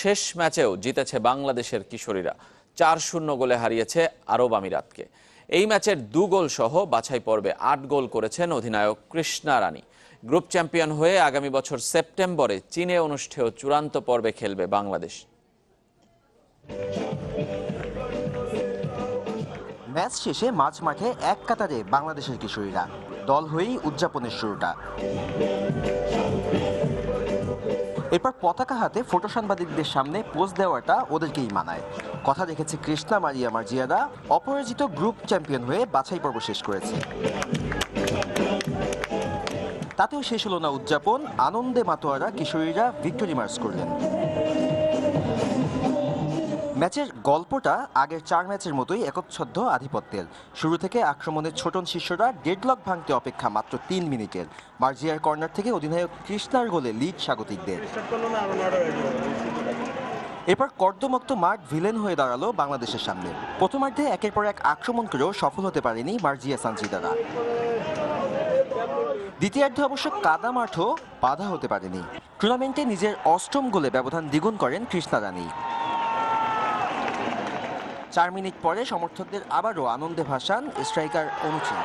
শেষ ম্যাচেও জিতেছে বাংলাদেশের কিশোরীরা। ৪-০ গোলে হারিয়েছে আরব আমিরাতকে। এই ম্যাচের ২ গোল সহ বাছাই পর্বে ৮ গোল করেছেন অধিনায়ক কৃষ্ণা রানী। গ্রুপ চ্যাম্পিয়ন হয়ে আগামী বছর সেপ্টেম্বরে চীনে অনুষ্ঠেয় চূড়ান্ত পর্বে খেলবে বাংলাদেশ। ম্যাচ শেষে মাঝ মাঠে এক কাতারে বাংলাদেশের কিশোরীরা, দল হয়েই উদযাপনের শুরুটা। এরপর পতাকা হাতে ফটো সাংবাদিকদের সামনে পোজ দেওয়াটা ওদেরকেই মানায়। কথা রেখেছে কৃষ্ণা মারিয়া মার্জিয়ারা, অপরাজিত গ্রুপ চ্যাম্পিয়ন হয়ে বাছাই পর্ব শেষ করেছে। তাতেও শেষ হলো না উদযাপন, আনন্দে মাতোয়ারা কিশোরীরা ভিক্টোরি মার্চ করলেন। ম্যাচের গল্পটা আগের 4 ম্যাচের মতোই একচ্ছত্র আধিপত্যের। শুরু থেকে আক্রমণের ছোটন শিষ্যরা ডেডলক ভাঙতে অপেক্ষা মাত্র 3 মিনিটের। মার্জিয়ার কর্নার থেকে অধিনায়ক কৃষ্ণার গোলে লিড স্বাগতিকদের। এরপর কর্দমক্ত মাঠ ভিলেন হয়ে দাঁড়ালো বাংলাদেশের সামনে। প্রথমার্ধে একের পর এক আক্রমণ করেও সফল হতে পারেনি মার্জিয়া সানজিদারা। দ্বিতীয়ার্ধে অবশ্য কাদা মাঠও বাধা হতে পারেনি। টুর্নামেন্টে নিজের 8ম গোলে ব্যবধান দ্বিগুণ করেন কৃষ্ণা রানী। 4 মিনিট পরে সমর্থকদের আবারও আনন্দে ভাসান স্ট্রাইকার অনুচিন।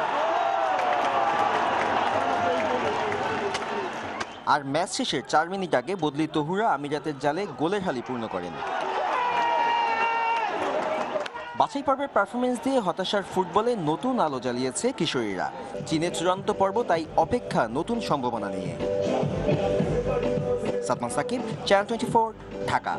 আর ম্যাচ শেষের 4 মিনিট আগে বদলি তহুরা আমিরাতের জালে গোলের হালি পূর্ণ করেন। বাছাই পর্বের পারফরমেন্স দিয়ে হতাশার ফুটবলে নতুন আলো জ্বালিয়েছে কিশোরীরা। চীনের চূড়ান্ত পর্ব তাই অপেক্ষা নতুন সম্ভাবনা নিয়ে। সাদমান সাকিব, চ্যানেল 24, ঢাকা।